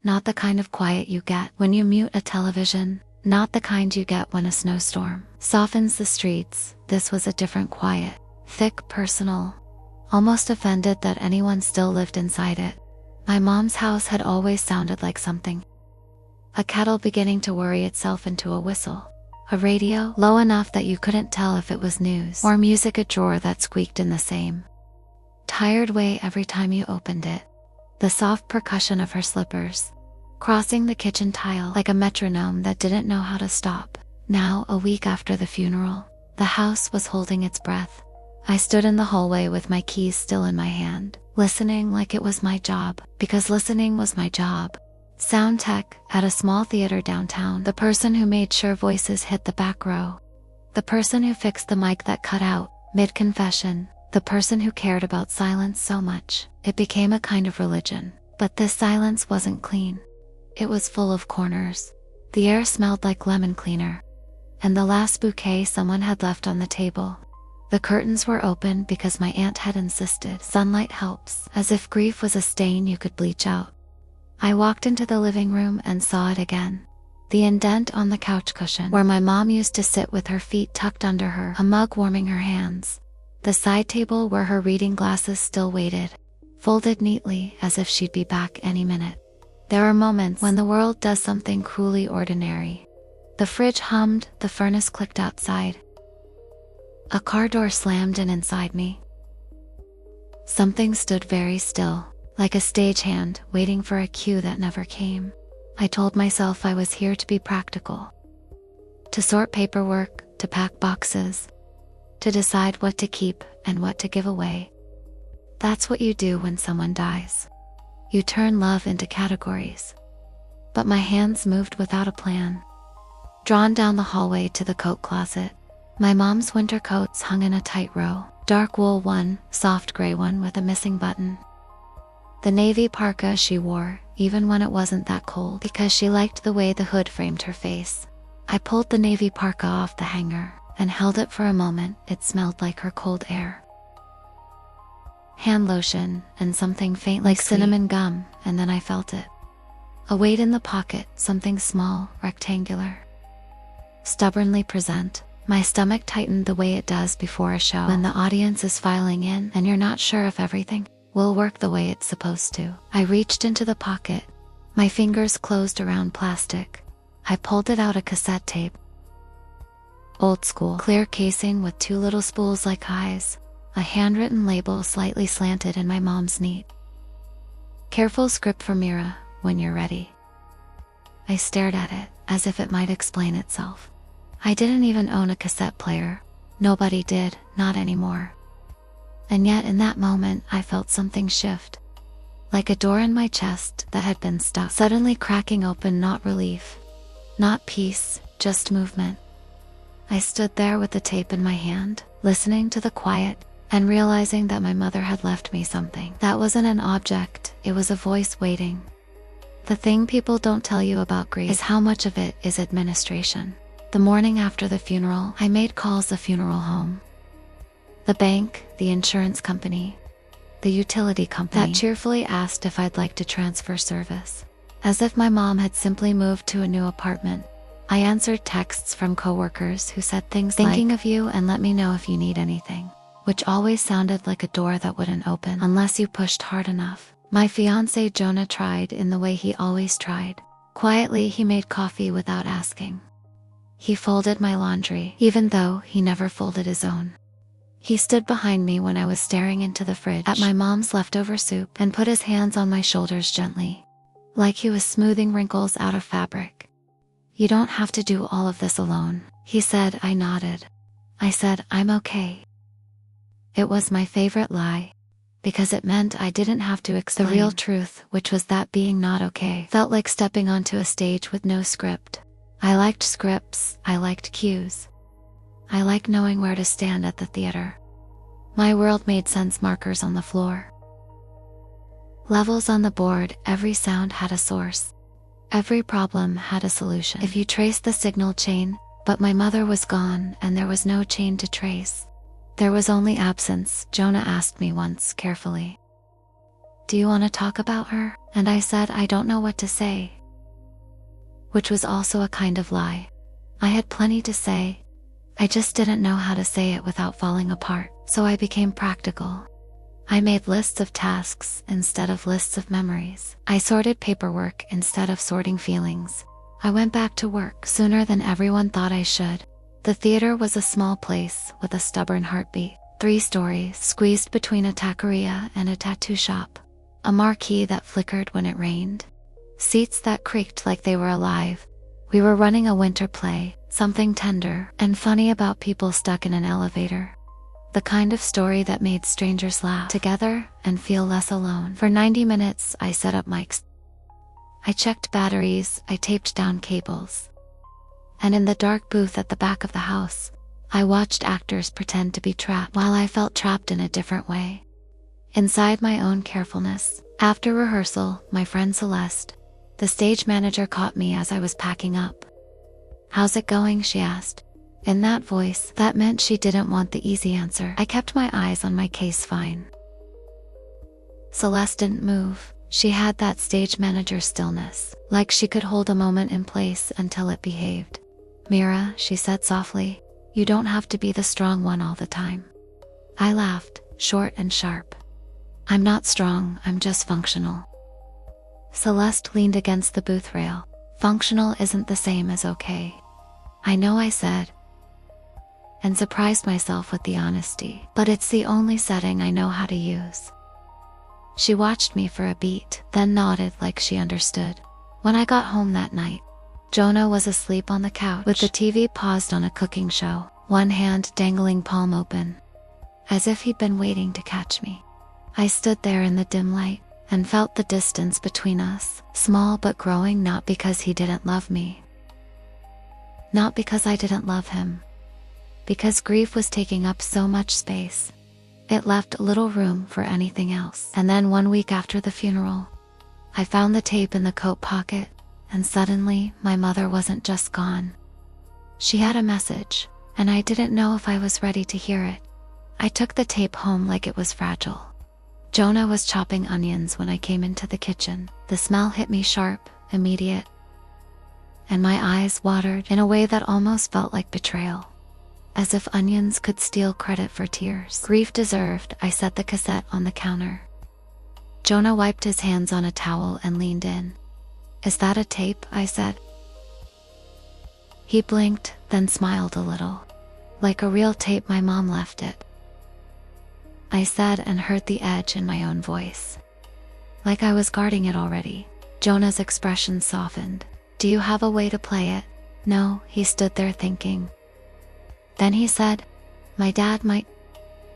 Not the kind of quiet you get when you mute a television, not the kind you get when a snowstorm softens the streets. This was a different quiet, thick, personal, almost offended that anyone still lived inside it. My mom's house had always sounded like something. A kettle beginning to worry itself into a whistle. A radio low enough that you couldn't tell if it was news or music, a drawer that squeaked in the same tired way every time you opened it. The soft percussion of her slippers crossing the kitchen tile like a metronome that didn't know how to stop. Now, a week after the funeral, the house was holding its breath. I stood in the hallway with my keys still in my hand, listening like it was my job, because listening was my job. Sound tech at a small theater downtown, the person who made sure voices hit the back row, the person who fixed the mic that cut out mid-confession, the person who cared about silence so much it became a kind of religion. But this silence wasn't clean. It was full of corners. The air smelled like lemon cleaner, and the last bouquet someone had left on the table. The curtains were open because my aunt had insisted sunlight helps, as if grief was a stain you could bleach out. I walked into the living room and saw it again. The indent on the couch cushion where my mom used to sit with her feet tucked under her, a mug warming her hands. The side table where her reading glasses still waited, folded neatly as if she'd be back any minute. There are moments when the world does something cruelly ordinary. The fridge hummed, the furnace clicked outside. A car door slammed in inside me. Something stood very still, like a stagehand waiting for a cue that never came. I told myself I was here to be practical, to sort paperwork, to pack boxes, to decide what to keep and what to give away. That's what you do when someone dies. You turn love into categories. But my hands moved without a plan. Drawn down the hallway to the coat closet. My mom's winter coats hung in a tight row. Dark wool one, soft gray one with a missing button. The navy parka she wore, even when it wasn't that cold, because she liked the way the hood framed her face. I pulled the navy parka off the hanger and held it for a moment. It smelled like her cold air. Hand lotion and something faint like cinnamon gum, and then I felt it. A weight in the pocket, something small, rectangular. Stubbornly present. My stomach tightened the way it does before a show when the audience is filing in and you're not sure if everything will work the way it's supposed to. I reached into the pocket. My fingers closed around plastic. I pulled it out, a cassette tape. Old school, clear casing with two little spools like eyes. A handwritten label slightly slanted in my mom's neat, careful script for Mira, when you're ready. I stared at it, as if it might explain itself. I didn't even own a cassette player. Nobody did, not anymore. And yet in that moment I felt something shift. Like a door in my chest that had been stuck, suddenly cracking open, not relief, not peace, just movement. I stood there with the tape in my hand, listening to the quiet, and realizing that my mother had left me something. That wasn't an object, it was a voice waiting. The thing people don't tell you about grief is how much of it is administration. The morning after the funeral, I made calls the funeral home, the bank, the insurance company, the utility company that cheerfully asked if I'd like to transfer service. As if my mom had simply moved to a new apartment. I answered texts from coworkers who said things like, "Thinking of you and let me know if you need anything," which always sounded like a door that wouldn't open unless you pushed hard enough. My fiancé Jonah tried in the way he always tried. Quietly, he made coffee without asking. He folded my laundry, even though he never folded his own. He stood behind me when I was staring into the fridge at my mom's leftover soup and put his hands on my shoulders gently, like he was smoothing wrinkles out of fabric. "You don't have to do all of this alone," he said. I nodded. I said, "I'm okay." It was my favorite lie, because it meant I didn't have to explain the real truth, which was that being not okay felt like stepping onto a stage with no script. I liked scripts, I liked cues. I liked knowing where to stand at the theater. My world made sense. Markers on the floor, levels on the board, every sound had a source. Every problem had a solution if you traced the signal chain, but my mother was gone and there was no chain to trace. There was only absence, Jonah asked me once carefully. "Do you want to talk about her?" And I said, "I don't know what to say." Which was also a kind of lie. I had plenty to say. I just didn't know how to say it without falling apart, so I became practical. I made lists of tasks instead of lists of memories. I sorted paperwork instead of sorting feelings. I went back to work sooner than everyone thought I should. The theater was a small place with a stubborn heartbeat. 3 stories squeezed between a taqueria and a tattoo shop. A marquee that flickered when it rained. Seats that creaked like they were alive. We were running a winter play, something tender and funny about people stuck in an elevator. The kind of story that made strangers laugh together and feel less alone. For 90 minutes, I set up mics. I checked batteries, I taped down cables. And in the dark booth at the back of the house, I watched actors pretend to be trapped while I felt trapped in a different way. Inside my own carefulness, after rehearsal, my friend Celeste, the stage manager, caught me as I was packing up. "How's it going?" she asked. In that voice, that meant she didn't want the easy answer. I kept my eyes on my case. "Fine." Celeste didn't move. She had that stage manager stillness, like she could hold a moment in place until it behaved. "Mira," she said softly, "you don't have to be the strong one all the time." I laughed, short and sharp. "I'm not strong, I'm just functional." Celeste leaned against the booth rail. "Functional isn't the same as okay." "I know," I said, and surprised myself with the honesty. "But it's the only setting I know how to use." She watched me for a beat, then nodded like she understood. When I got home that night, Jonah was asleep on the couch with the TV paused on a cooking show, one hand dangling palm open, as if he'd been waiting to catch me. I stood there in the dim light and felt the distance between us, small but growing, not because he didn't love me, not because I didn't love him, because grief was taking up so much space. It left little room for anything else. And then 1 week after the funeral, I found the tape in the coat pocket, and suddenly my mother wasn't just gone. She had a message, and I didn't know if I was ready to hear it. I took the tape home like it was fragile. Jonah was chopping onions when I came into the kitchen. The smell hit me sharp, immediate, and my eyes watered in a way that almost felt like betrayal. As if onions could steal credit for tears grief deserved. I set the cassette on the counter. Jonah wiped his hands on a towel and leaned in. "Is that a tape?" I said. He blinked, then smiled a little. "Like a real tape, my mom left it," I said, and heard the edge in my own voice. Like I was guarding it already. Jonah's expression softened. "Do you have a way to play it?" "No." He stood there thinking. Then he said, "My dad might.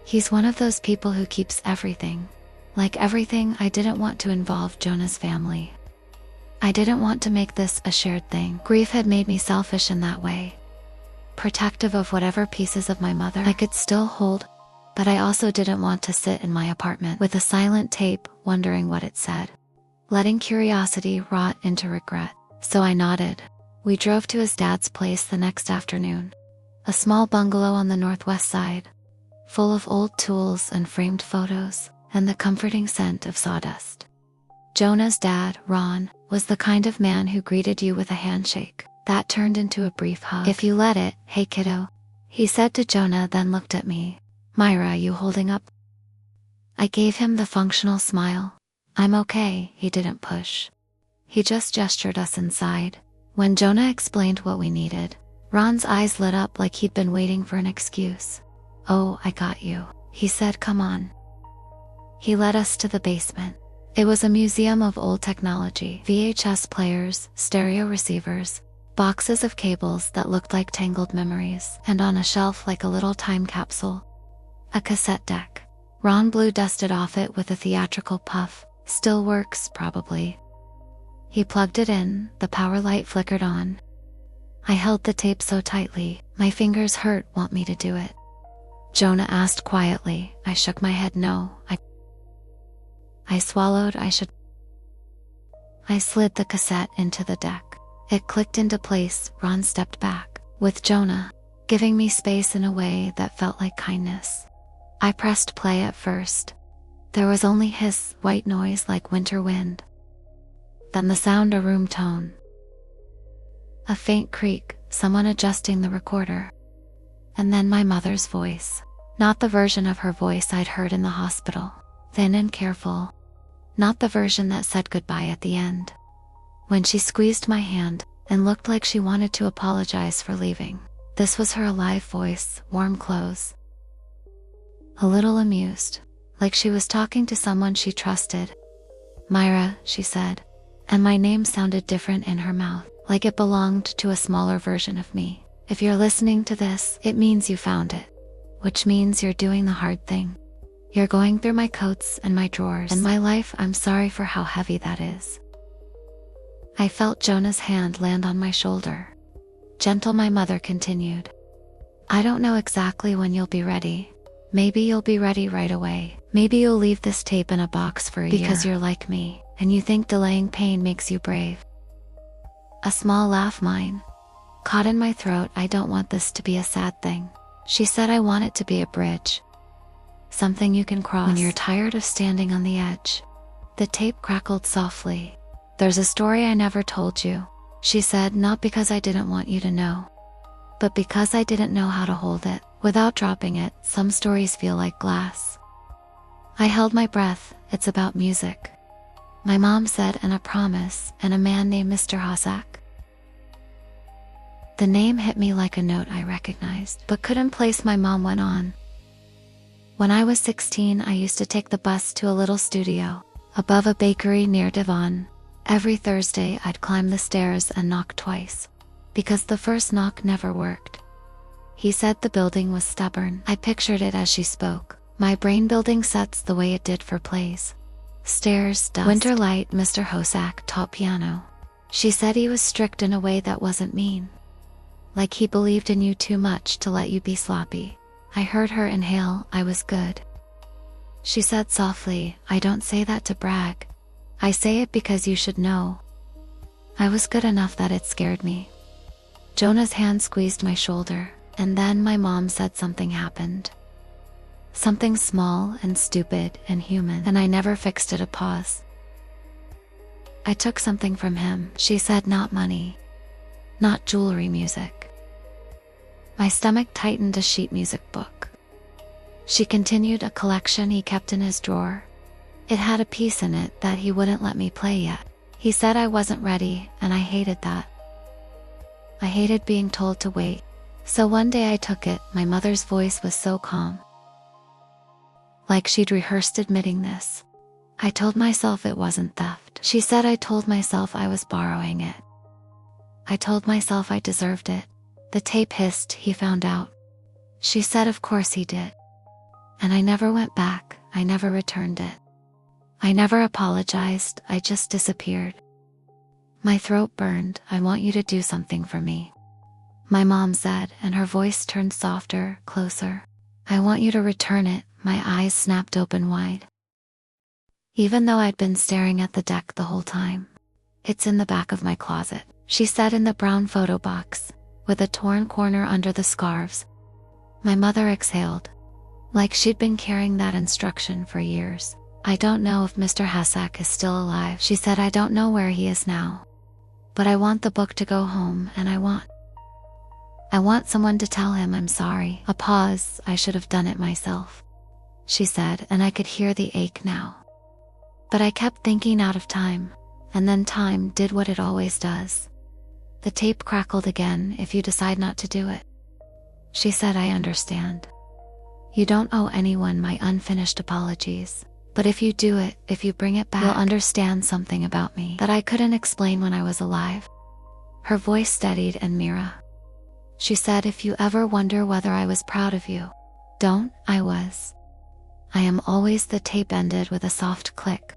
He's one of those people who keeps everything. Like everything." I didn't want to involve Jonah's family. I didn't want to make this a shared thing. Grief had made me selfish in that way, protective of whatever pieces of my mother I could still hold, but I also didn't want to sit in my apartment with a silent tape, wondering what it said, letting curiosity rot into regret. So I nodded. We drove to his dad's place the next afternoon. A small bungalow on the northwest side, full of old tools and framed photos, and the comforting scent of sawdust. Jonah's dad, Ron, was the kind of man who greeted you with a handshake that turned into a brief hug if you let it. "Hey kiddo," he said to Jonah, then looked at me. "Myra, you holding up?" I gave him the functional smile. "I'm okay." He didn't push. He just gestured us inside. When Jonah explained what we needed, Ron's eyes lit up like he'd been waiting for an excuse. "Oh, I got you," he said. "Come on." He led us to the basement. It was a museum of old technology, VHS players, stereo receivers, boxes of cables that looked like tangled memories, and on a shelf like a little time capsule, a cassette deck. Ron blue dusted off it with a theatrical puff. "Still works, probably." He plugged it in, the power light flickered on. I held the tape so tightly, my fingers hurt. "Want me to do it?" Jonah asked quietly. I shook my head no. I swallowed. I slid the cassette into the deck. It clicked into place. Ron stepped back, with Jonah, giving me space in a way that felt like kindness. I pressed play at first, There was only hiss, white noise like winter wind. Then the sound, a room tone. A faint creak, someone adjusting the recorder. And then my mother's voice. Not the version of her voice I'd heard in the hospital, thin and careful. Not the version that said goodbye at the end. When she squeezed my hand and looked like she wanted to apologize for leaving. This was her alive voice, warm clothes. A little amused, like she was talking to someone she trusted. Mira, she said, and my name sounded different in her mouth, like it belonged to a smaller version of me. If you're listening to this, it means you found it, which means you're doing the hard thing. You're going through my coats and my drawers and my life. I'm sorry for how heavy that is. I felt Jonah's hand land on my shoulder. Gentle, my mother continued. I don't know exactly when you'll be ready. Maybe you'll be ready right away. Maybe you'll leave this tape in a box for a year because you're like me, and you think delaying pain makes you brave. A small laugh, mine, caught in my throat. I don't want this to be a sad thing. She said, I want it to be a bridge. Something you can cross when you're tired of standing on the edge. The tape crackled softly. There's a story I never told you, she said, not because I didn't want you to know, but because I didn't know how to hold it without dropping it. Some stories feel like glass. I held my breath. It's about music, my mom said, and a promise, and a man named Mr. Hasak. The name hit me like a note I recognized, but couldn't place. My mom went on. When I was 16, I used to take the bus to a little studio above a bakery near Devon. Every Thursday, I'd climb the stairs and knock twice, because the first knock never worked. He said the building was stubborn. I pictured it as she spoke, my brain building sets the way it did for plays. Stairs, dust, winter light. Mr. Hasak taught piano. She said he was strict in a way that wasn't mean, like he believed in you too much to let you be sloppy. I heard her inhale. I was good. She said softly, I don't say that to brag. I say it because you should know. I was good enough that it scared me. Jonah's hand squeezed my shoulder, and then my mom said something happened. Something small and stupid and human, and I never fixed it. A pause. I took something from him, she said, not money, not jewelry, music. My stomach tightened. A sheet music book. She continued, a collection he kept in his drawer. It had a piece in it that he wouldn't let me play yet. He said I wasn't ready, and I hated that. I hated being told to wait. So one day I took it. My mother's voice was so calm, like she'd rehearsed admitting this. I told myself it wasn't theft. She said I told myself I was borrowing it. I told myself I deserved it. The tape hissed. He found out. She said of course he did. And I never went back. I never returned it. I never apologized. I just disappeared. My throat burned. I want you to do something for me, my mom said, and her voice turned softer, closer. I want you to return it. My eyes snapped open wide, even though I'd been staring at the deck the whole time. It's in the back of my closet, she said, in the brown photo box, with a torn corner under the scarves. My mother exhaled, like she'd been carrying that instruction for years. I don't know if Mr. Hasak is still alive, she said. I don't know where he is now, but I want the book to go home, and I want someone to tell him I'm sorry. A pause. I should have done it myself, she said, and I could hear the ache now. But I kept thinking out of time, and then time did what it always does. The tape crackled again. If you decide not to do it, she said, I understand. You don't owe anyone my unfinished apologies. But if you do it, if you bring it back, you'll understand something about me that I couldn't explain when I was alive. Her voice steadied. And Mira, she said, if you ever wonder whether I was proud of you, don't. I was. I am always. The tape ended with a soft click,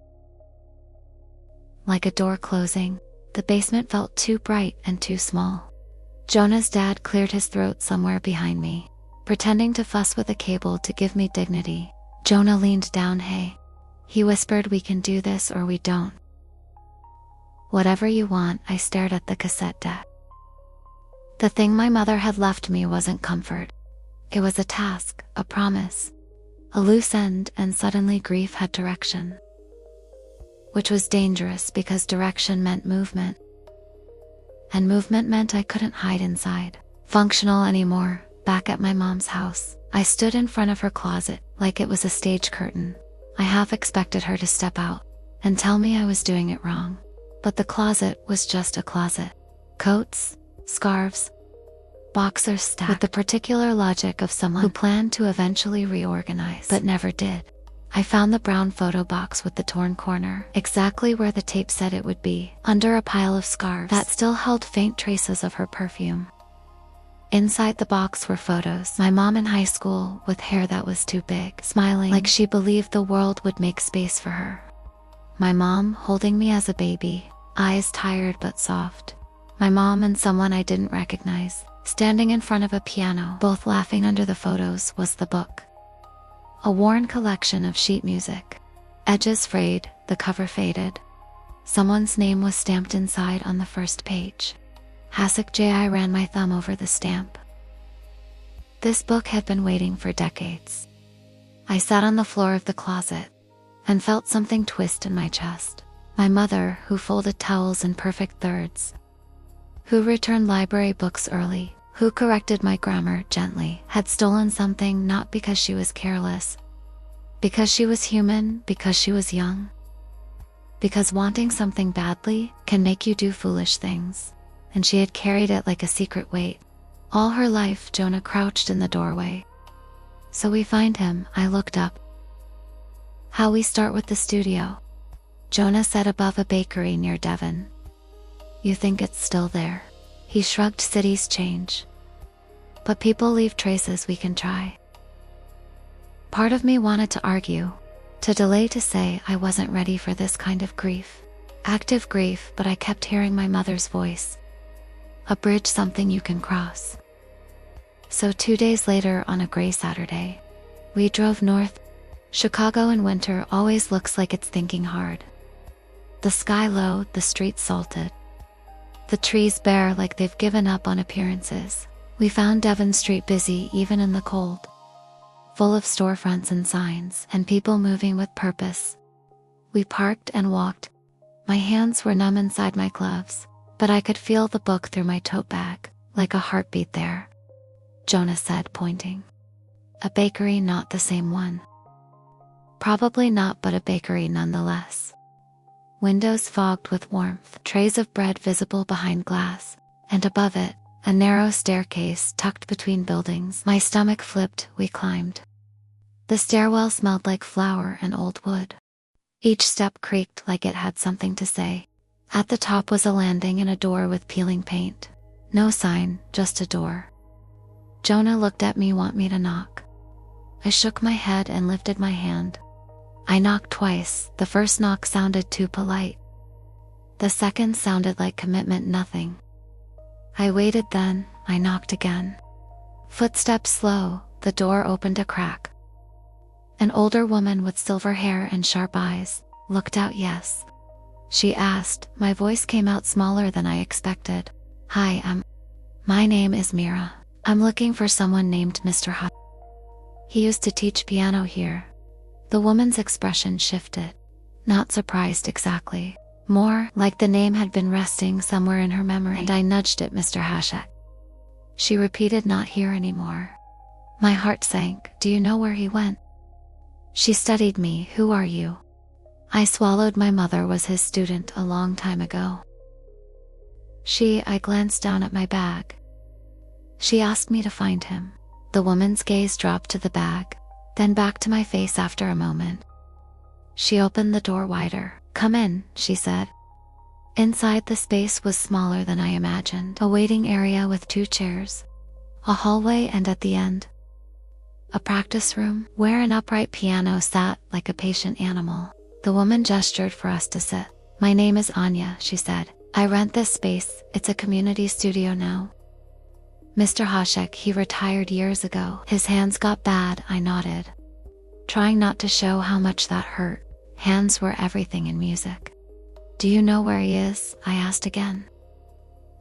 like a door closing. The basement felt too bright and too small. Jonah's dad cleared his throat somewhere behind me, pretending to fuss with a cable to give me dignity. Jonah leaned down. Hey, he whispered, we can do this or we don't. Whatever you want. I stared at the cassette deck. The thing my mother had left me wasn't comfort. It was a task, a promise. a loose end, and suddenly grief had direction. Which was dangerous because direction meant movement. And movement meant I couldn't hide inside, functional anymore. Back at my mom's house, I stood in front of her closet like it was a stage curtain. I half expected her to step out and tell me I was doing it wrong. But the closet was just a closet. Coats, scarves, boxers stacked with the particular logic of someone who planned to eventually reorganize, but never did. I found the brown photo box with the torn corner, exactly where the tape said it would be, under a pile of scarves that still held faint traces of her perfume. Inside the box were photos. My mom in high school with hair that was too big, smiling like she believed the world would make space for her. My mom holding me as a baby, eyes tired but soft. My mom and someone I didn't recognize, standing in front of a piano, both laughing. Under the photos was the book. A worn collection of sheet music. Edges frayed, the cover faded. Someone's name was stamped inside on the first page. Hasek J. I ran my thumb over the stamp. This book had been waiting for decades. I sat on the floor of the closet and felt something twist in my chest. My mother, who folded towels in perfect thirds, who returned library books early, who corrected my grammar gently, had stolen something, not because she was careless, because she was human, because she was young, because wanting something badly can make you do foolish things. And she had carried it like a secret weight. All her life, Jonah crouched in the doorway. So we find him. I looked up. How we start with the studio. Jonah said above a bakery near Devon. You think it's still there? He shrugged. Cities change, but people leave traces. We can try. Part of me wanted to argue, to delay, to say I wasn't ready for this kind of grief. Active grief, but I kept hearing my mother's voice. A bridge, something you can cross. So 2 days later, on a gray Saturday, we drove north. Chicago in winter always looks like it's thinking hard. The sky low, the streets salted, the trees bare like they've given up on appearances. We found Devon Street busy even in the cold, full of storefronts and signs and people moving with purpose. We parked and walked. My hands were numb inside my gloves, but I could feel the book through my tote bag, like a heartbeat there. Jonah said, pointing. A bakery, not the same one. Probably not, but a bakery nonetheless. Windows fogged with warmth, trays of bread visible behind glass, and above it, a narrow staircase tucked between buildings. My stomach flipped. We climbed. The stairwell smelled like flour and old wood. Each step creaked like it had something to say. At the top was a landing and a door with peeling paint. No sign, just a door. Jonah looked at me. Want me to knock? I shook my head and lifted my hand. I knocked twice. The first knock sounded too polite. The second sounded like commitment. Nothing. I waited, then I knocked again. Footsteps slow, the door opened a crack. An older woman with silver hair and sharp eyes looked out. Yes, she asked. My voice came out smaller than I expected. Hi, my name is Mira. I'm looking for someone named Mr. Hut. He used to teach piano here. The woman's expression shifted. Not surprised exactly. More like the name had been resting somewhere in her memory, and I nudged it. Mr. Hashek. She repeated, not here anymore. My heart sank. Do you know where he went? She studied me. Who are you? I swallowed. My mother was his student a long time ago. I glanced down at my bag. She asked me to find him. The woman's gaze dropped to the bag, then back to my face. After a moment, she opened the door wider. Come in, she said. Inside, the space was smaller than I imagined. A waiting area with 2 chairs, a hallway, and at the end, a practice room where an upright piano sat like a patient animal. The woman gestured for us to sit. My name is Anya, she said. I rent this space. It's a community studio now. Mr. Hashek, he retired years ago. His hands got bad. I nodded, trying not to show how much that hurt. Hands were everything in music. Do you know where he is? I asked again.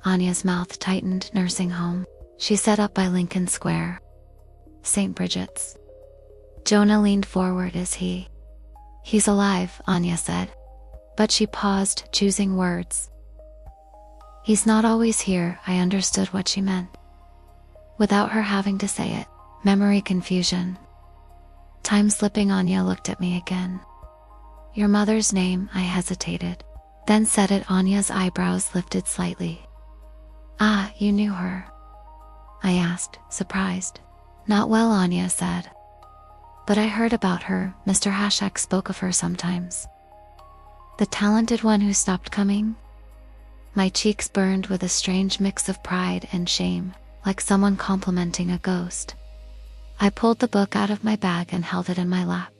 Anya's mouth tightened. Nursing home. She said, up by Lincoln Square. St. Bridget's. Jonah leaned forward. Is he? He's alive, Anya said. But she paused, choosing words. He's not always here. I understood what she meant. Without her having to say it. Memory confusion. Time slipping. Anya looked at me again. Your mother's name, I hesitated. Then said it. Anya's eyebrows lifted slightly. Ah, you knew her? I asked, surprised. Not well, Anya said. But I heard about her. Mr. Hashak spoke of her sometimes. The talented one who stopped coming? My cheeks burned with a strange mix of pride and shame, like someone complimenting a ghost. I pulled the book out of my bag and held it in my lap.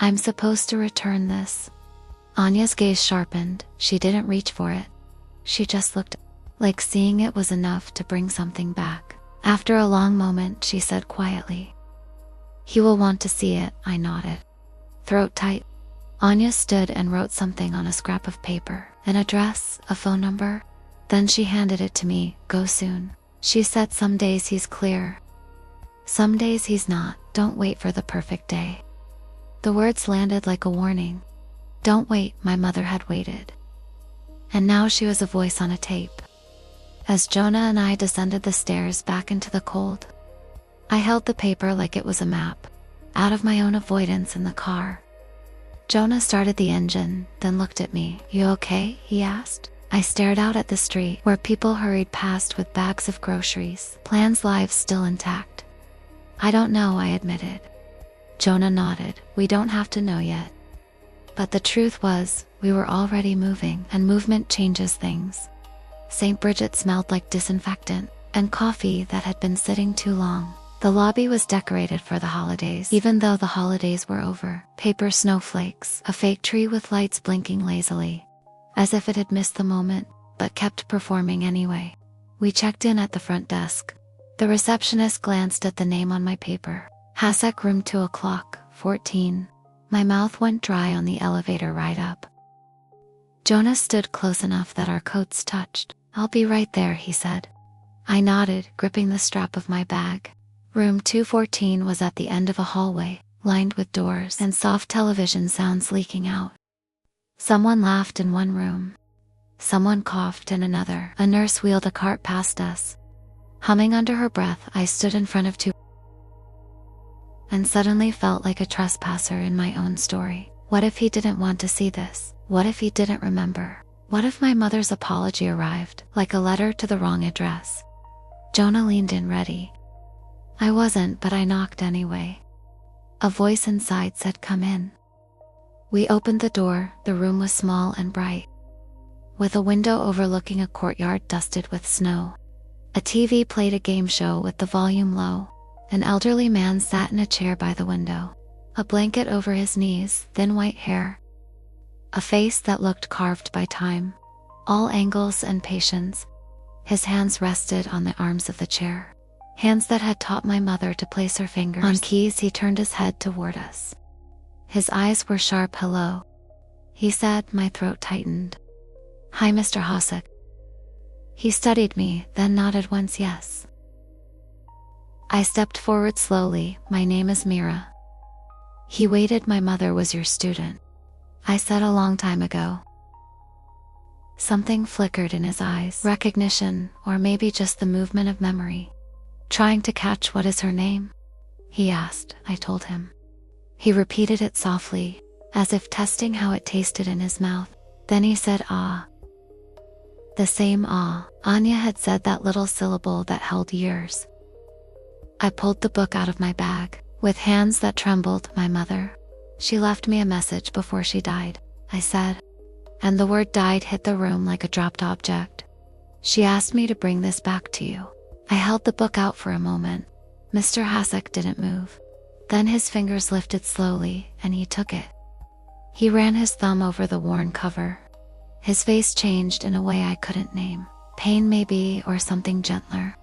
I'm supposed to return this. Anya's gaze sharpened. She didn't reach for it. She just looked, like seeing it was enough to bring something back. After a long moment, she said quietly, He will want to see it. I nodded. Throat tight. Anya stood and wrote something on a scrap of paper. An address, a phone number. Then she handed it to me. Go soon. She said some days he's clear. Some days he's not. Don't wait for the perfect day. The words landed like a warning. Don't wait. My mother had waited. And now she was a voice on a tape. As Jonah and I descended the stairs back into the cold, I held the paper like it was a map, out of my own avoidance in the car. Jonah started the engine, then looked at me. You okay? He asked. I stared out at the street where people hurried past with bags of groceries, plans' lives still intact. I don't know, I admitted. Jonah nodded. We don't have to know yet. But the truth was, we were already moving, and movement changes things. St. Bridget smelled like disinfectant and coffee that had been sitting too long. The lobby was decorated for the holidays, even though the holidays were over. Paper snowflakes, a fake tree with lights blinking lazily, as if it had missed the moment, but kept performing anyway. We checked in at the front desk. The receptionist glanced at the name on my paper. Hasek room 2 o'clock, 14. My mouth went dry on the elevator ride up. Jonah stood close enough that our coats touched. I'll be right there, he said. I nodded, gripping the strap of my bag. Room 214 was at the end of a hallway, lined with doors and soft television sounds leaking out. Someone laughed in one room. Someone coughed in another. A nurse wheeled a cart past us. Humming under her breath, I stood in front of two and suddenly felt like a trespasser in my own story. What if he didn't want to see this? What if he didn't remember? What if my mother's apology arrived, like a letter to the wrong address? Jonah leaned in ready. I wasn't, but I knocked anyway. A voice inside said, come in. We opened the door. The room was small and bright, with a window overlooking a courtyard dusted with snow. A TV played a game show with the volume low. An elderly man sat in a chair by the window, a blanket over his knees, thin white hair. A face that looked carved by time, all angles and patience. His hands rested on the arms of the chair, hands that had taught my mother to place her fingers on keys. He turned his head toward us. His eyes were sharp. Hello, he said. My throat tightened. Hi, Mr. Hasek. He studied me, then nodded once. Yes. I stepped forward slowly. My name is Mira. He waited. My mother was your student. I said a long time ago. Something flickered in his eyes. Recognition, or maybe just the movement of memory. Trying to catch. What is her name? He asked. I told him. He repeated it softly, as if testing how it tasted in his mouth. Then he said, ah. The same ah. Anya had said that little syllable that held years. I pulled the book out of my bag, with hands that trembled. My mother. She left me a message before she died, I said. And the word died hit the room like a dropped object. She asked me to bring this back to you. I held the book out for a moment. Mr. Hasek didn't move. Then his fingers lifted slowly, and he took it. He ran his thumb over the worn cover. His face changed in a way I couldn't name. Pain maybe, or something gentler.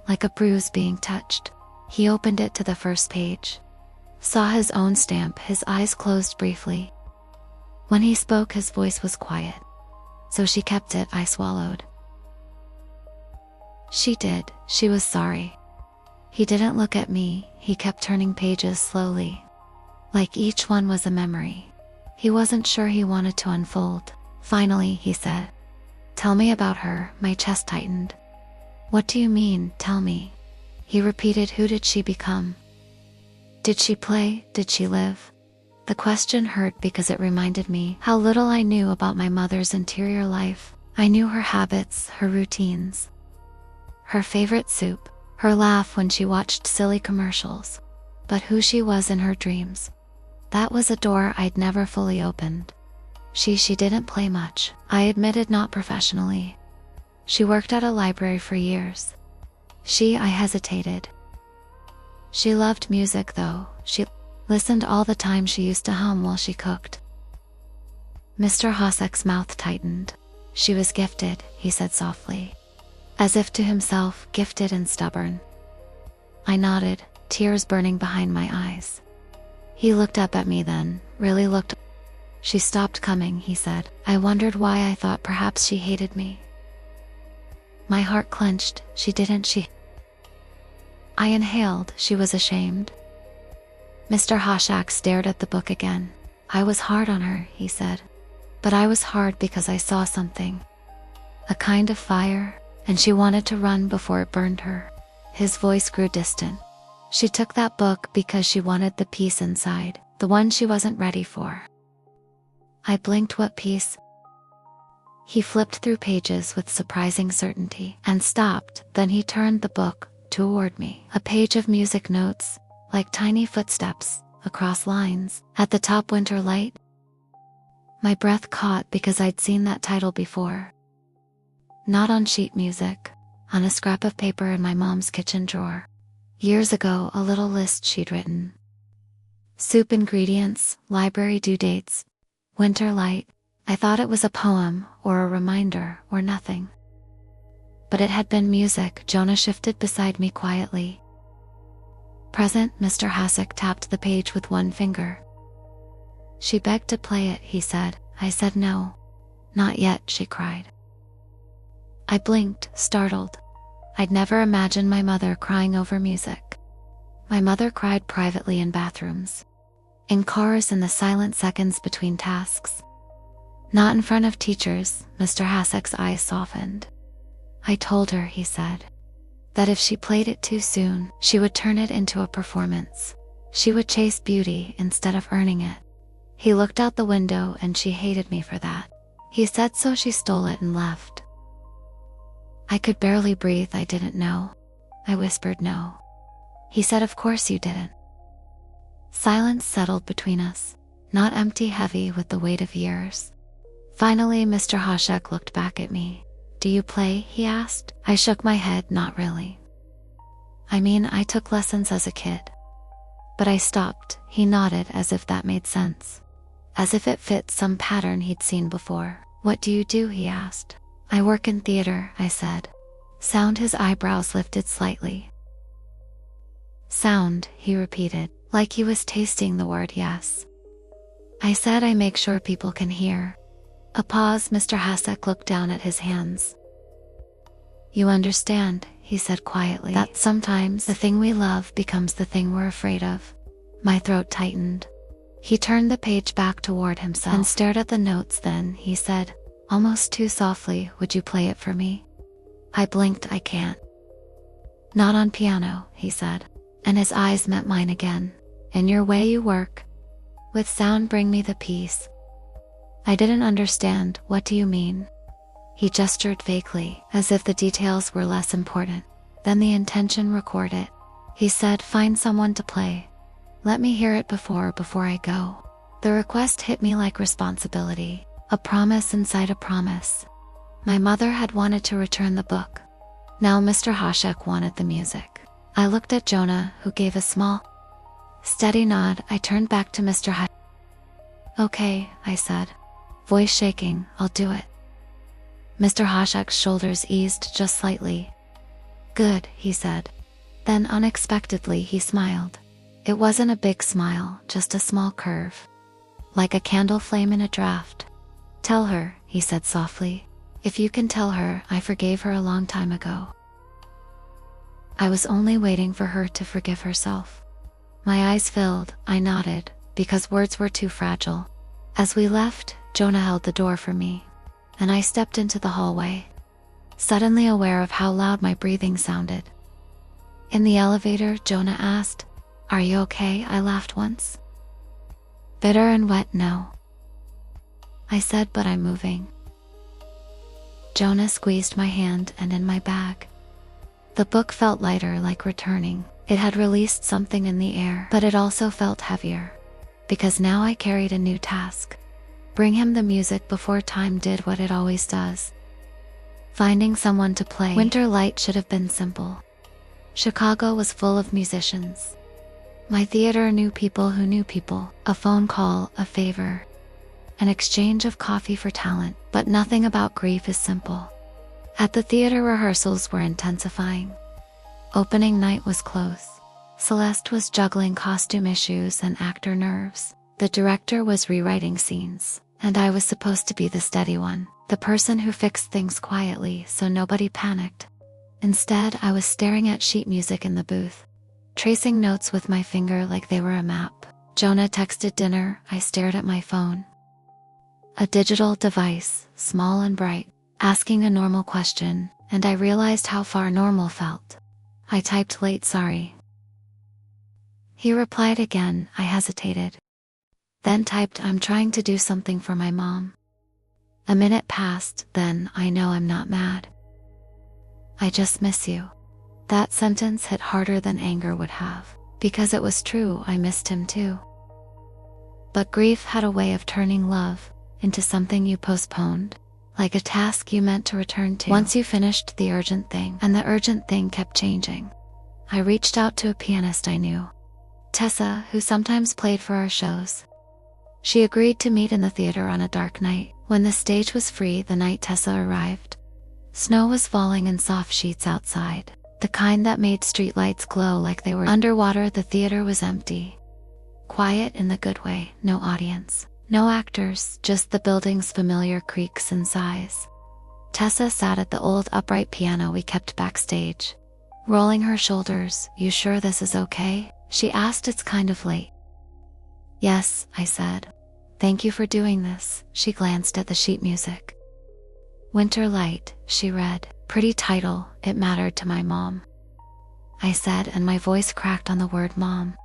Like a bruise being touched. He opened it to the first page. Saw his own stamp. His eyes closed briefly. When he spoke, his voice was quiet. So she kept it. I swallowed. She did. She was sorry. He didn't look at me, he kept turning pages slowly. Like each one was a memory. He wasn't sure he wanted to unfold. Finally, he said, "Tell me about her." My chest tightened. "What do you mean, tell me?" He repeated, "Who did she become? Did she play? Did she live?" The question hurt because it reminded me how little I knew about my mother's interior life. I knew her habits, her routines, her favorite soup, her laugh when she watched silly commercials. But who she was in her dreams, that was a door I'd never fully opened. She didn't play much, I admitted, not professionally. She worked at a library for years. I hesitated. She loved music though. She listened all the time. She used to hum while she cooked. Mr. Hosek's mouth tightened. She was gifted, he said softly, as if to himself, gifted and stubborn. I nodded, tears burning behind my eyes. He looked up at me then, really looked. She stopped coming, he said. I wondered why. I thought perhaps she hated me. My heart clenched. She didn't. I inhaled. She was ashamed. Mr. Hoshak stared at the book again. I was hard on her, he said. But I was hard because I saw something. A kind of fire, and she wanted to run before it burned her. His voice grew distant. She took that book because she wanted the peace inside, the one she wasn't ready for. I blinked. What peace? He flipped through pages with surprising certainty and stopped. Then he turned the book toward me. A page of music notes, like tiny footsteps, across lines. At the top, Winter Light. My breath caught because I'd seen that title before. Not on sheet music, on a scrap of paper in my mom's kitchen drawer. Years ago, a little list she'd written. Soup ingredients, library due dates, Winter Light. I thought it was a poem, or a reminder, or nothing. But it had been music. Jonah shifted beside me quietly. Present. Mr. Hasek tapped the page with one finger. She begged to play it, he said. I said no. Not yet, she cried. I blinked, startled. I'd never imagined my mother crying over music. My mother cried privately in bathrooms, in cars, in the silent seconds between tasks. Not in front of teachers. Mr. Hasek's eyes softened. I told her, he said, that if she played it too soon, she would turn it into a performance. She would chase beauty instead of earning it. He looked out the window and she hated me for that. He said so she stole it and left. I could barely breathe. I didn't know. I whispered no. He said, of course you didn't. Silence settled between us, not empty, heavy with the weight of years. Finally, Mr. Hoshek looked back at me. Do you play? He asked. I shook my head. Not really. I mean, I took lessons as a kid. But I stopped. He nodded, as if that made sense, as if it fit some pattern he'd seen before. What do you do? He asked. I work in theater, I said. Sound. His eyebrows lifted slightly. Sound, he repeated, like he was tasting the word. Yes. I said, I make sure people can hear. A pause. Mr. Hasek looked down at his hands. You understand, he said quietly, that sometimes the thing we love becomes the thing we're afraid of. My throat tightened. He turned the page back toward himself and stared at the notes. Then he said, almost too softly, would you play it for me? I blinked. I can't. Not on piano, he said, and his eyes met mine again. In your way you work. With sound, bring me the peace. I didn't understand. What do you mean? He gestured vaguely, as if the details were less important than the intention. Record it. He said, find someone to play. Let me hear it before I go. The request hit me like responsibility, a promise inside a promise. My mother had wanted to return the book. Now Mr. Hoshek wanted the music. I looked at Jonah, who gave a small, steady nod. I turned back to Mr. Hoshek. Okay, I said, voice shaking, I'll do it. Mr. Hoshek's shoulders eased just slightly. Good, he said. Then unexpectedly he smiled. It wasn't a big smile, just a small curve, like a candle flame in a draft. Tell her, he said softly. If you can tell her, I forgave her a long time ago. I was only waiting for her to forgive herself. My eyes filled, I nodded, because words were too fragile. As we left, Jonah held the door for me, and I stepped into the hallway, suddenly aware of how loud my breathing sounded. In the elevator, Jonah asked, "Are you okay?" I laughed once. Bitter and wet, no. I said, but I'm moving. Jonah squeezed my hand and in my bag. The book felt lighter, like returning. It had released something in the air, but it also felt heavier, because now I carried a new task. Bring him the music before time did what it always does. Finding someone to play Winter Light should have been simple. Chicago was full of musicians. My theater knew people who knew people. A phone call, a favor, an exchange of coffee for talent, but nothing about grief is simple. At the theater, rehearsals were intensifying. Opening night was close. Celeste was juggling costume issues and actor nerves. The director was rewriting scenes, and I was supposed to be the steady one, the person who fixed things quietly so nobody panicked. Instead, I was staring at sheet music in the booth, tracing notes with my finger like they were a map. Jonah texted dinner. I stared at my phone. A digital device, small and bright, asking a normal question, and I realized how far normal felt. I typed late, sorry. He replied again. I hesitated. Then typed, I'm trying to do something for my mom. A minute passed, then, I know I'm not mad. I just miss you. That sentence hit harder than anger would have, because it was true. I missed him too. But grief had a way of turning love into something you postponed, like a task you meant to return to once you finished the urgent thing, and the urgent thing kept changing. I reached out to a pianist I knew, Tessa, who sometimes played for our shows. She agreed to meet in the theater on a dark night. When the stage was free the night Tessa arrived, snow was falling in soft sheets outside, the kind that made streetlights glow like they were underwater. The theater was empty. Quiet in the good way, no audience. No actors, just the building's familiar creaks and sighs. Tessa sat at the old upright piano we kept backstage, rolling her shoulders. You sure this is okay? She asked. It's kind of late. Yes, I said. Thank you for doing this. She glanced at the sheet music. Winter Light, she read. Pretty title, it mattered to my mom. I said, and my voice cracked on the word mom.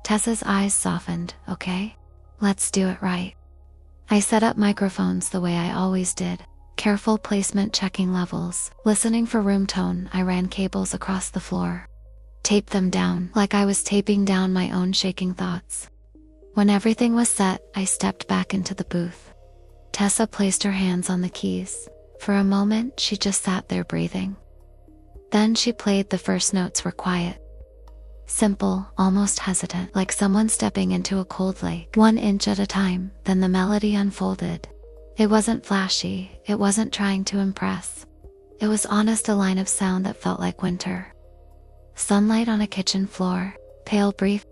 Tessa's eyes softened. Okay? Let's do it right. I set up microphones the way I always did. Careful placement, checking levels, listening for room tone. I ran cables across the floor, taped them down like I was taping down my own shaking thoughts. When everything was set, I stepped back into the booth. Tessa placed her hands on the keys. For a moment, she just sat there breathing. Then she played. The first notes were quiet. Simple, almost hesitant, like someone stepping into a cold lake, 1 inch at a time. Then the melody unfolded. It wasn't flashy, it wasn't trying to impress. It was honest, a line of sound that felt like winter. Sunlight on a kitchen floor, pale, brief,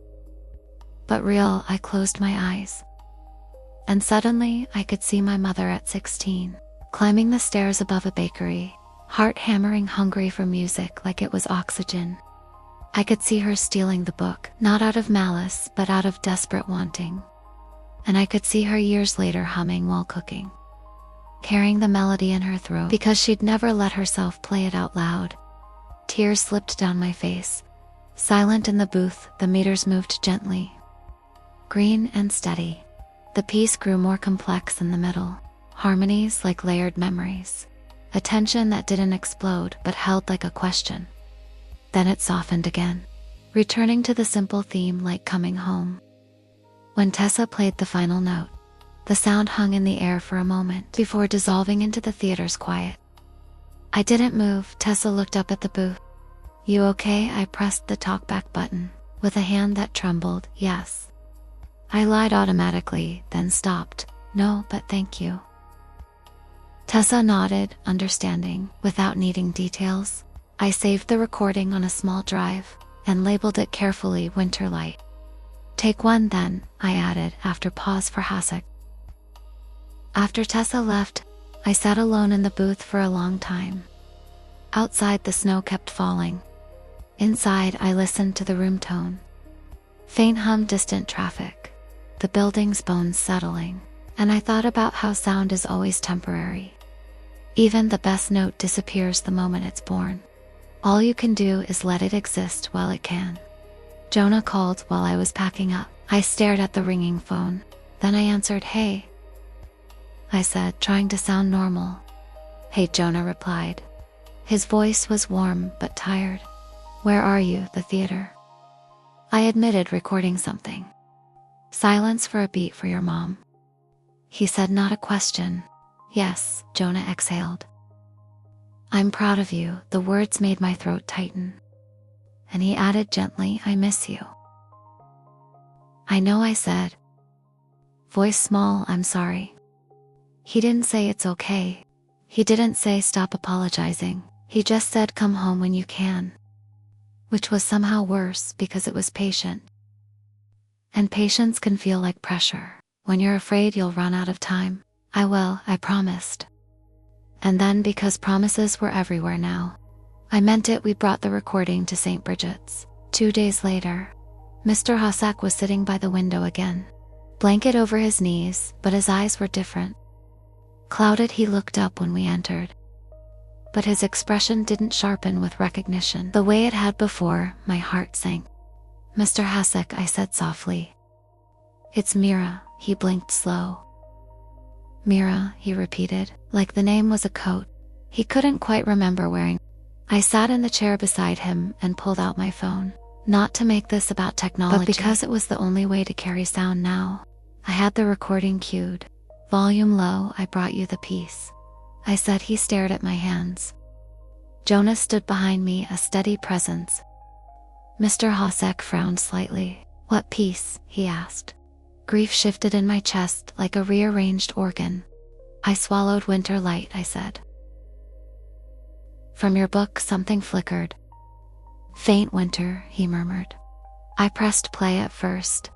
but real. I closed my eyes, and suddenly I could see my mother at 16, climbing the stairs above a bakery, heart hammering, hungry for music like it was oxygen. I could see her stealing the book, not out of malice, but out of desperate wanting. And I could see her years later humming while cooking, carrying the melody in her throat because she'd never let herself play it out loud. Tears slipped down my face. Silent in the booth, the meters moved gently, green and steady. The piece grew more complex in the middle, harmonies like layered memories, a tension that didn't explode but held like a question. Then it softened again, returning to the simple theme like coming home. When Tessa played the final note, the sound hung in the air for a moment before dissolving into the theater's quiet. I didn't move. Tessa looked up at the booth. You okay? I pressed the talkback button with a hand that trembled. Yes. I lied automatically, then stopped. No, but thank you. Tessa nodded, understanding, without needing details. I saved the recording on a small drive and labeled it carefully Winter Light. Take 1 then, I added after pause for Hasek. After Tessa left, I sat alone in the booth for a long time. Outside the snow kept falling, Inside, I listened to the room tone. Faint hum, distant traffic, the building's bones settling, and I thought about how sound is always temporary. Even the best note disappears the moment it's born. All you can do is let it exist while it can. Jonah called while I was packing up. I stared at the ringing phone. Then I answered, "Hey," I said, trying to sound normal. "Hey," Jonah replied. His voice was warm but tired. "Where are you?" "The theater." I admitted, recording something. Silence for a beat. "For your mom?" He said, not a question. "Yes," Jonah exhaled. "I'm proud of you." The words made my throat tighten. And he added gently, "I miss you." "I know," I said. Voice small, "I'm sorry." He didn't say it's okay. He didn't say stop apologizing. He just said come home when you can. Which was somehow worse because it was patient. And patience can feel like pressure. When you're afraid you'll run out of time. "I will," I promised. And then, because promises were everywhere now, I meant it. We brought the recording to St. Bridget's. 2 days later, Mr. Hossack was sitting by the window again. Blanket over his knees, but his eyes were different. Clouded, he looked up when we entered. But his expression didn't sharpen with recognition the way it had before. My heart sank. "Mr. Hossack," I said softly. "It's Mira." He blinked slow. "Mira," he repeated, like the name was a coat he couldn't quite remember wearing. I sat in the chair beside him and pulled out my phone. Not to make this about technology, but because it was the only way to carry sound now. I had the recording queued. Volume low. "I brought you the piece," I said. He stared at my hands. Jonah stood behind me, a steady presence. Mr. Hossack frowned slightly. "What piece?" he asked. Grief shifted in my chest like a rearranged organ. "I swallowed Winter Light," I said. "From your book." Something flickered. "Faint winter," he murmured. I pressed play at first.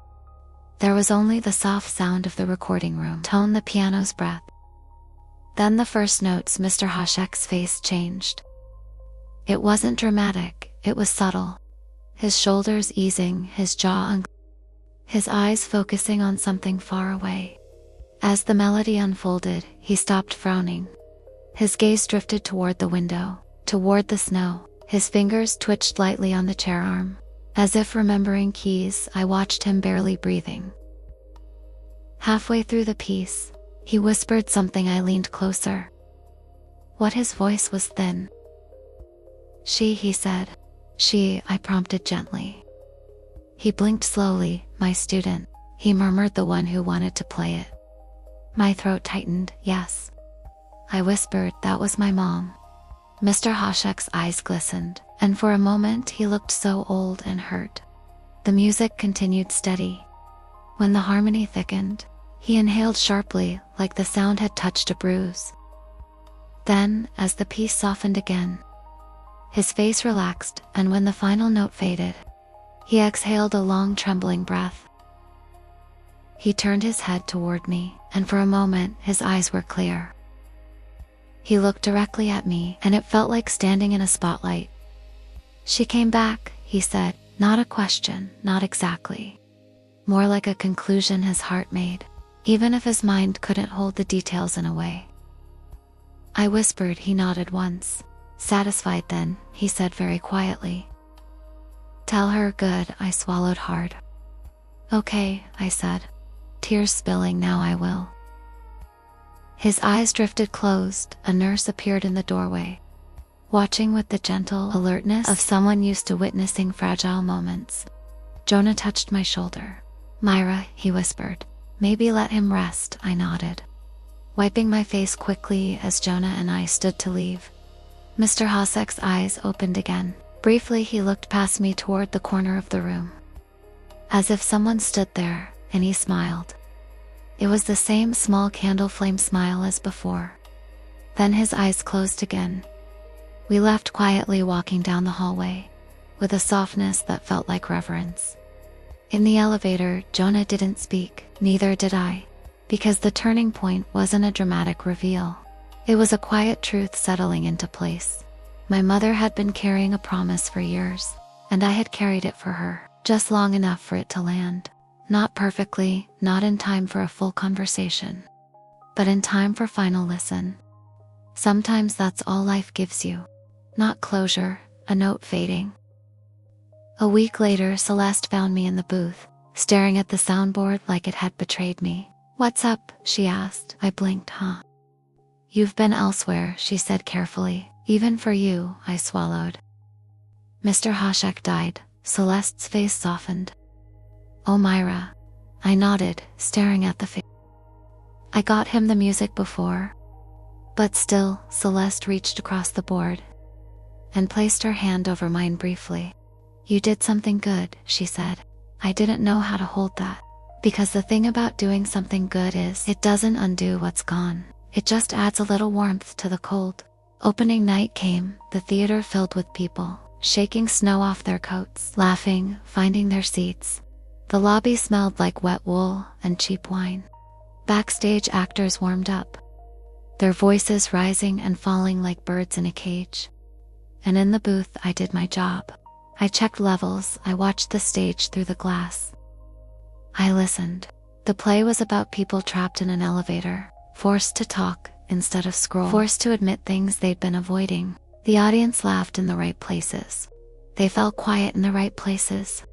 There was only the soft sound of the recording room tone, the piano's breath. Then the first notes. Mr. Hossack's face changed. It wasn't dramatic, it was subtle. His shoulders easing, his jaw unclenched, his eyes focusing on something far away. As the melody unfolded, he stopped frowning. His gaze drifted toward the window, toward the snow. His fingers twitched lightly on the chair arm. As if remembering keys, I watched him, barely breathing. Halfway through the piece, he whispered something. I leaned closer. What? His voice was thin. "She," he said. "She," I prompted gently. He blinked slowly. "My student," he murmured. "The one who wanted to play it." My throat tightened. "Yes," I whispered. "That was my mom." Mr. Hossack's eyes glistened, and for a moment he looked so old and hurt. The music continued steady. When the harmony thickened, he inhaled sharply, like the sound had touched a bruise. Then, as the piece softened again, his face relaxed, and when the final note faded, he exhaled a long, trembling breath. He turned his head toward me, and for a moment his eyes were clear. He looked directly at me, and it felt like standing in a spotlight. "She came back," he said. Not a question, not exactly. More like a conclusion his heart made, even if his mind couldn't hold the details in a way. I whispered. He nodded once. "Satisfied then," he said very quietly. "Tell her." "Good." I swallowed hard. "Okay," I said, tears spilling. "Now I will." His eyes drifted closed. A nurse appeared in the doorway, watching with the gentle alertness of someone used to witnessing fragile moments. Jonah touched my shoulder. "Mira," he whispered. "Maybe let him rest." I nodded, wiping my face quickly as Jonah and I stood to leave. Mr. Hossack's eyes opened again. Briefly he looked past me toward the corner of the room, as if someone stood there, and he smiled. It was the same small candle flame smile as before. Then his eyes closed again. We left quietly, walking down the hallway, with a softness that felt like reverence. In the elevator, Jonah didn't speak, neither did I, because the turning point wasn't a dramatic reveal. It was a quiet truth settling into place. My mother had been carrying a promise for years. and I had carried it for her, just long enough for it to land. Not perfectly, not in time for a full conversation, but in time for final listen. Sometimes that's all life gives you. Not closure, a note fading. A week later, Celeste found me in the booth, staring at the soundboard like it had betrayed me. "What's up?" she asked. I blinked. "Huh? You've been elsewhere," she said carefully. "Even for you," I swallowed. "Mr. Hasek died." Celeste's face softened. "Oh, Mira." I nodded, staring at the face. "I got him the music before." But still, Celeste reached across the board and placed her hand over mine briefly. "You did something good," she said. I didn't know how to hold that, because the thing about doing something good is it doesn't undo what's gone. It just adds a little warmth to the cold. Opening night came, the theater filled with people, shaking snow off their coats, laughing, finding their seats. The lobby smelled like wet wool and cheap wine. Backstage, actors warmed up, their voices rising and falling like birds in a cage. And in the booth, I did my job. I checked levels, I watched the stage through the glass. I listened. The play was about people trapped in an elevator, forced to talk instead of scroll, forced to admit things they'd been avoiding. The audience laughed in the right places. They felt quiet in the right places.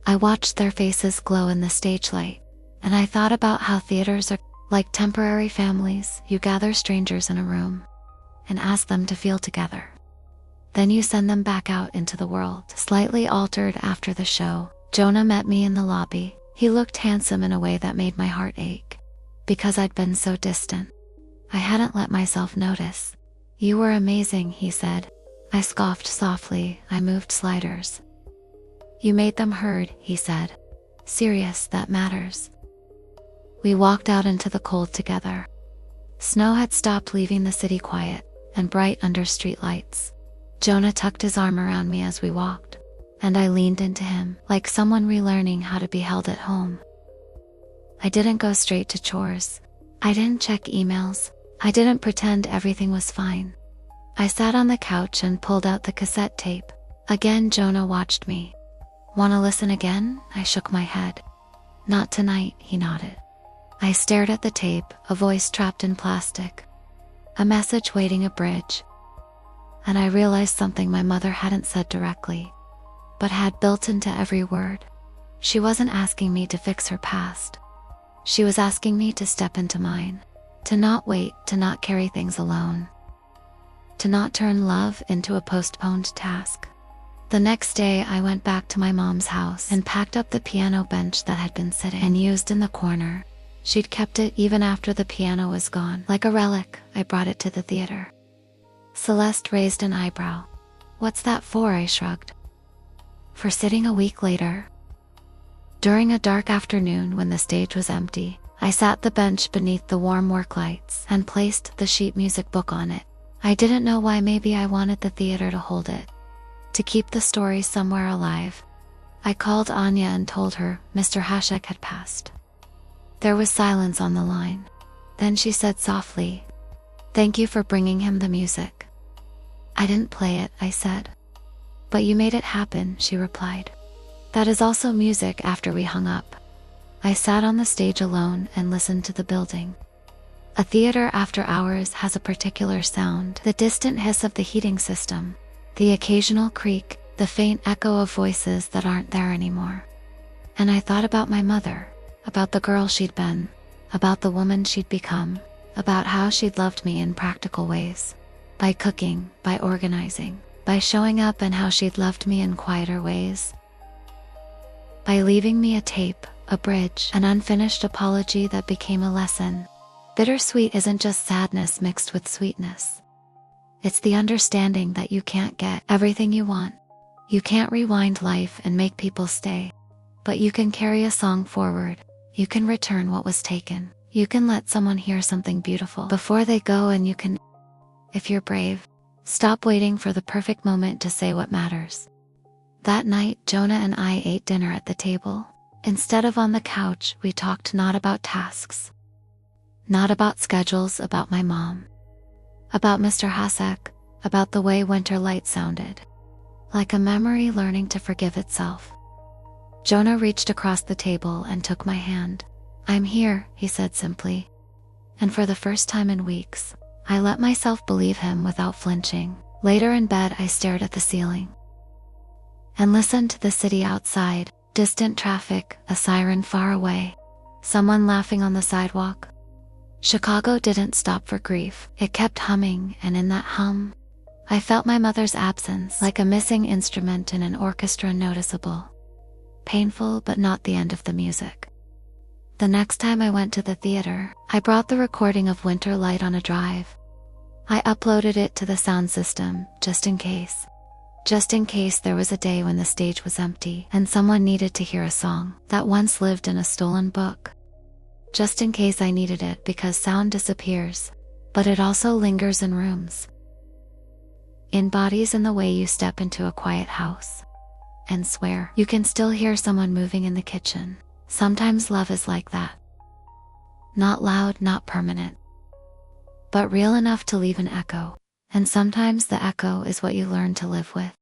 I watched their faces glow in the stage light, and I thought about how theaters are like temporary families. You gather strangers in a room and ask them to feel together. Then you send them back out into the world. Slightly altered after the show, Jonah met me in the lobby. He looked handsome in a way that made my heart ache, because I'd been so distant. I hadn't let myself notice. "You were amazing," he said. I scoffed softly. I moved sliders. "You made them heard," he said. "Serious, that matters." We walked out into the cold together. Snow had stopped, leaving the city quiet and bright under streetlights. Jonah tucked his arm around me as we walked, and I leaned into him, like someone relearning how to be held at home. I didn't go straight to chores. I didn't check emails. I didn't pretend everything was fine. I sat on the couch and pulled out the cassette tape. Again, Jonah watched me. "Wanna listen again?" I shook my head. "Not tonight," he nodded. I stared at the tape, a voice trapped in plastic, a message waiting a bridge. And I realized something my mother hadn't said directly, but had built into every word. She wasn't asking me to fix her past. She was asking me to step into mine, to not wait, to not carry things alone, to not turn love into a postponed task. The next day, I went back to my mom's house and packed up the piano bench that had been sitting and used in the corner. She'd kept it even after the piano was gone. Like a relic, I brought it to the theater. Celeste raised an eyebrow. "What's that for?" I shrugged. "For sitting a week later." During a dark afternoon when the stage was empty, I sat the bench beneath the warm work lights and placed the sheet music book on it. I didn't know why. Maybe I wanted the theater to hold it, to keep the story somewhere alive. I called Anya and told her Mr. Hasek had passed. There was silence on the line. Then she said softly, "Thank you for bringing him the music." "I didn't play it," I said. "But you made it happen," she replied. "That is also music." After we hung up, I sat on the stage alone and listened to the building. A theater after hours has a particular sound, the distant hiss of the heating system, the occasional creak, the faint echo of voices that aren't there anymore. And I thought about my mother, about the girl she'd been, about the woman she'd become, about how she'd loved me in practical ways, by cooking, by organizing, by showing up, and how she'd loved me in quieter ways, by leaving me a tape, a bridge, an unfinished apology that became a lesson. Bittersweet isn't just sadness mixed with sweetness. It's the understanding that you can't get everything you want. You can't rewind life and make people stay, but you can carry a song forward. You can return what was taken. You can let someone hear something beautiful before they go, and you can, if you're brave, stop waiting for the perfect moment to say what matters. That night, Jonah and I ate dinner at the table. Instead of on the couch, we talked not about tasks, not about schedules, about my mom, about Mr. Hasek, about the way winter light sounded like a memory learning to forgive itself. Jonah reached across the table and took my hand. "I'm here," he said simply. And for the first time in weeks, I let myself believe him without flinching. Later in bed, I stared at the ceiling and listened to the city outside, distant traffic, a siren far away, someone laughing on the sidewalk. Chicago didn't stop for grief. It kept humming, and in that hum, I felt my mother's absence, like a missing instrument in an orchestra, noticeable, painful, but not the end of the music. The next time I went to the theater, I brought the recording of Winter Light on a drive. I uploaded it to the sound system, just in case. Just in case there was a day when the stage was empty and someone needed to hear a song that once lived in a stolen book. Just in case I needed it, because sound disappears, but it also lingers in rooms. It embodies in the way you step into a quiet house and swear you can still hear someone moving in the kitchen. Sometimes love is like that. Not loud, not permanent, but real enough to leave an echo. And sometimes the echo is what you learn to live with.